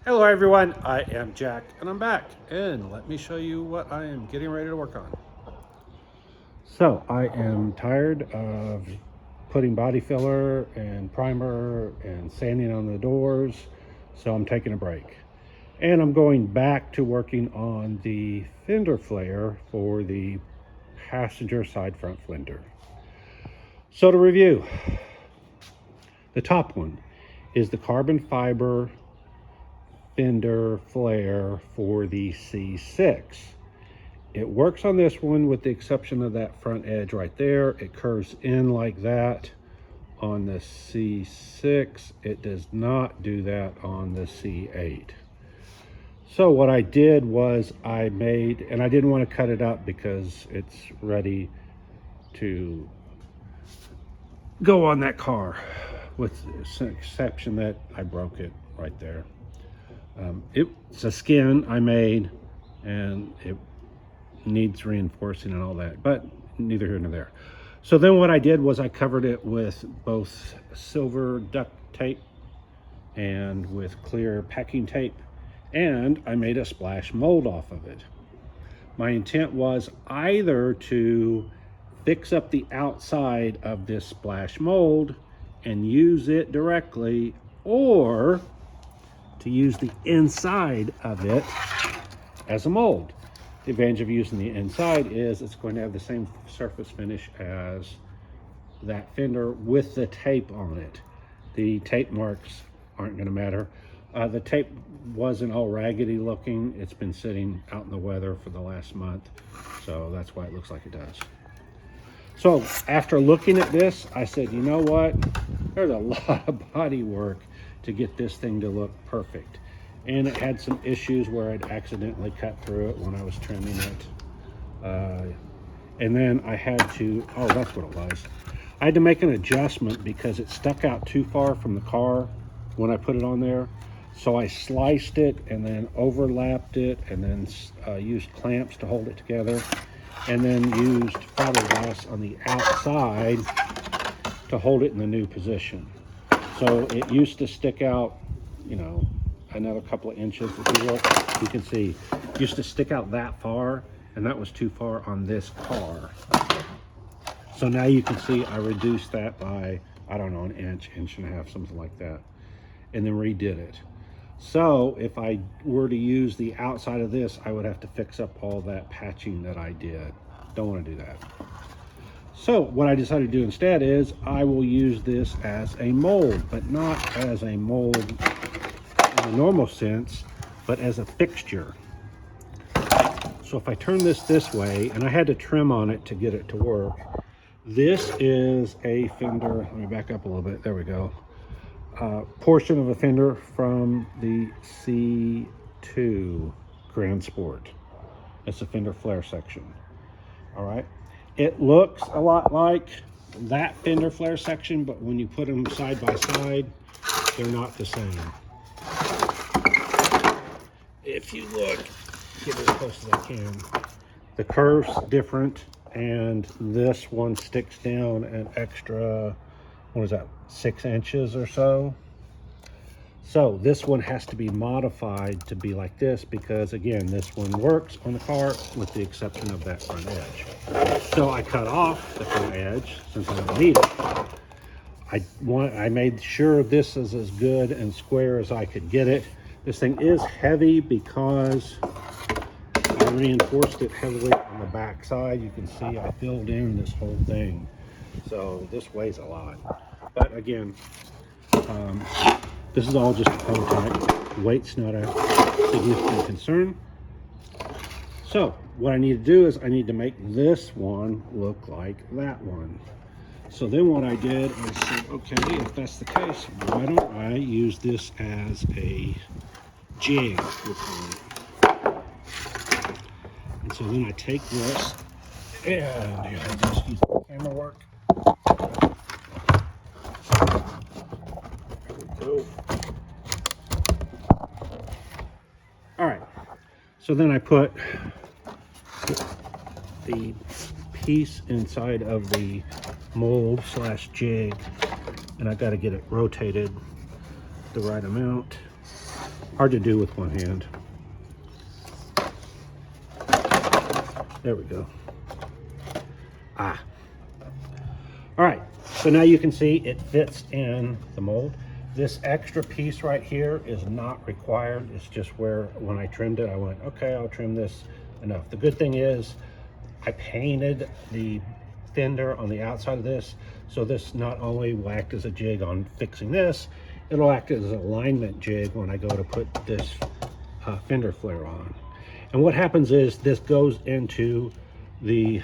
Hello everyone, I am Jack and I'm back, and let me show you what I am getting ready to work on. So I am tired of putting body filler and primer and sanding on the doors, so I'm taking a break. And I'm going back to working on the fender flare for the passenger side front fender. So to review, the top one is the carbon fiber fender flare for the C6. It works on this one with the exception of that front edge right there. It curves in like that on the C6. It does not do that on the C8. So what I did was I made, and I didn't want to cut it up because it's ready to go on that car, with the exception that I broke it right there. It's a skin I made, and it needs reinforcing and all that, but neither here nor there. So then what I did was I covered it with both silver duct tape and with clear packing tape, and I made a splash mold off of it. My intent was either to fix up the outside of this splash mold and use it directly, or to use the inside of it as a mold. The advantage of using the inside is it's going to have the same surface finish as that fender with the tape on it. The tape marks aren't going to matter. The tape wasn't all raggedy looking. It's been sitting out in the weather for the last month, so that's why it looks like it does. So after looking at this, I said, you know what? There's a lot of body work to get this thing to look perfect. And it had some issues where I'd accidentally cut through it when I was trimming it. And then I had to, oh, that's what it was. I had to make an adjustment because it stuck out too far from the car when I put it on there. So I sliced it and then overlapped it and then used clamps to hold it together. And then used fiberglass on the outside to hold it in the new position. So it used to stick out, you know, another couple of inches. If you look, you can see, it used to stick out that far, and that was too far on this car. So now you can see I reduced that by, I don't know, an inch, inch and a half, something like that, and then redid it. So if I were to use the outside of this, I would have to fix up all that patching that I did. Don't want to do that. So what I decided to do instead is I will use this as a mold, but not as a mold in the normal sense, but as a fixture. So if I turn this way, and I had to trim on it to get it to work. This is a fender, let me back up a little bit, there we go. Portion of a fender from the C2 Grand Sport. It's a fender flare section. All right. It looks a lot like that fender flare section, but when you put them side by side, they're not the same. If you look, get as close as I can, the curve's different, and this one sticks down an extra, what is that, 6 inches or so. So this one has to be modified to be like this because, again, this one works on the car with the exception of that front edge. So I cut off the front edge since I don't need it. I made sure this is as good and square as I could get it. This thing is heavy because I reinforced it heavily on the back side. You can see I filled in this whole thing. So this weighs a lot. But again, this is all just a prototype. Weight's not a significant concern. So what I need to do is I need to make this one look like that one. So then what I did is said, okay, if that's the case, why don't I use this as a jig, we'll call it. And so then I take this, and I just use the camera work. There we go. All right, so then I put the piece inside of the mold slash jig, and I got to get it rotated the right amount. Hard to do with one hand. There we go. All right, so now you can see it fits in the mold. This extra piece right here is not required. It's just where, when I trimmed it, I went, okay, I'll trim this enough. The good thing is I painted the fender on the outside of this, so this not only will act as a jig on fixing this, it'll act as an alignment jig when I go to put this fender flare on. And what happens is this goes into the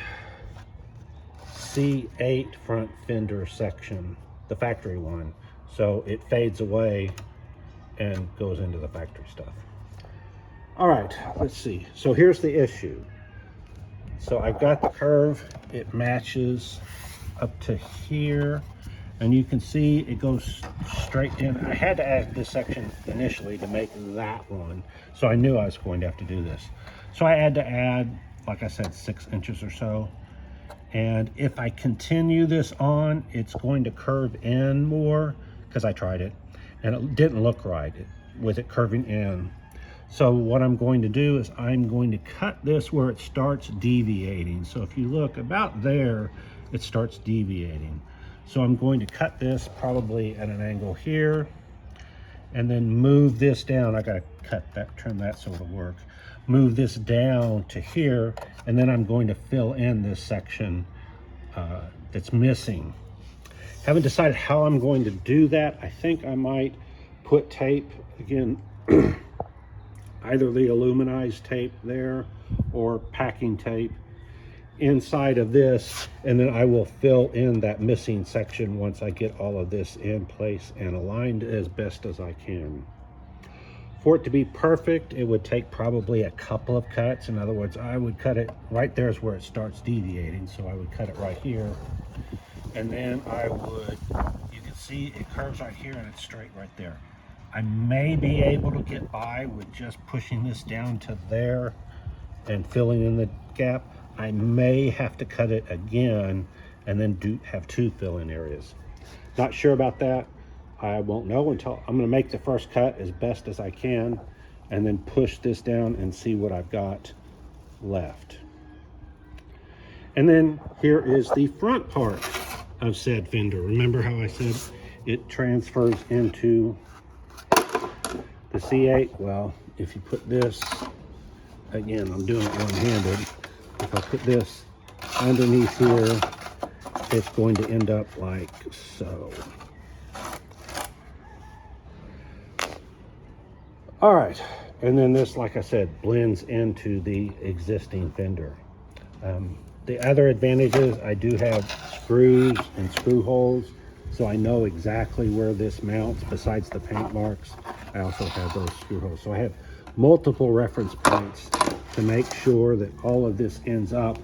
C8 front fender section, the factory one. So it fades away and goes into the factory stuff. All right, let's see. So here's the issue. So I've got the curve, it matches up to here, and you can see it goes straight in. I had to add this section initially to make that one, so I knew I was going to have to do this. So I had to add, like I said, 6 inches or so. And if I continue this on, it's going to curve in more, because I tried it and it didn't look right with it curving in. So what I'm going to do is I'm going to cut this where it starts deviating. So if you look about there, it starts deviating. So I'm going to cut this probably at an angle here and then move this down. I got to cut that, trim that so it'll work. Move this down to here, and then I'm going to fill in this section that's missing. Haven't decided how I'm going to do that. I think I might put tape, again, either the aluminized tape there or packing tape inside of this, and then I will fill in that missing section once I get all of this in place and aligned as best as I can. For it to be perfect, it would take probably a couple of cuts. In other words, I would cut it right there's where it starts deviating, so I would cut it right here, and then I would, you can see it curves right here and it's straight right there. I may be able to get by with just pushing this down to there and filling in the gap. I may have to cut it again and then have 2 fill-in areas. Not sure about that. I won't know until I'm going to make the first cut as best as I can and then push this down and see what I've got left. And then here is the front part of said fender. Remember how I said it transfers into the C8? Well, if you put this, again, I'm doing it one-handed. If I put this underneath here, it's going to end up like so. All right, and then this, like I said, blends into the existing fender. The other advantages, I do have screws and screw holes, so I know exactly where this mounts. Besides the paint marks, I also have those screw holes. So I have multiple reference points to make sure that all of this ends up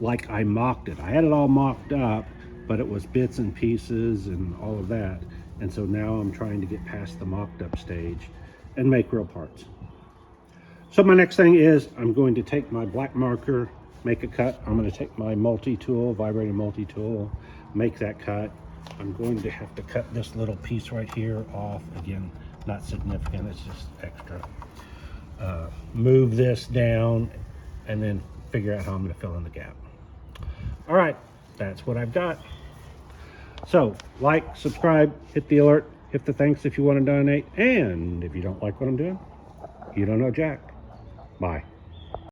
like I mocked it. I had it all mocked up, but it was bits and pieces and all of that. And so now I'm trying to get past the mocked up stage and make real parts. So my next thing is I'm going to take my black marker, make a cut. I'm going to take my multi-tool, vibrating multi-tool, make that cut. I'm going to have to cut this little piece right here off. Again, not significant, it's just extra. Move this down and then figure out how I'm going to fill in the gap. All right, that's what I've got. So like, subscribe, hit the alert, hit the thanks if you want to donate, and if you don't like what I'm doing, you don't know Jack. Bye.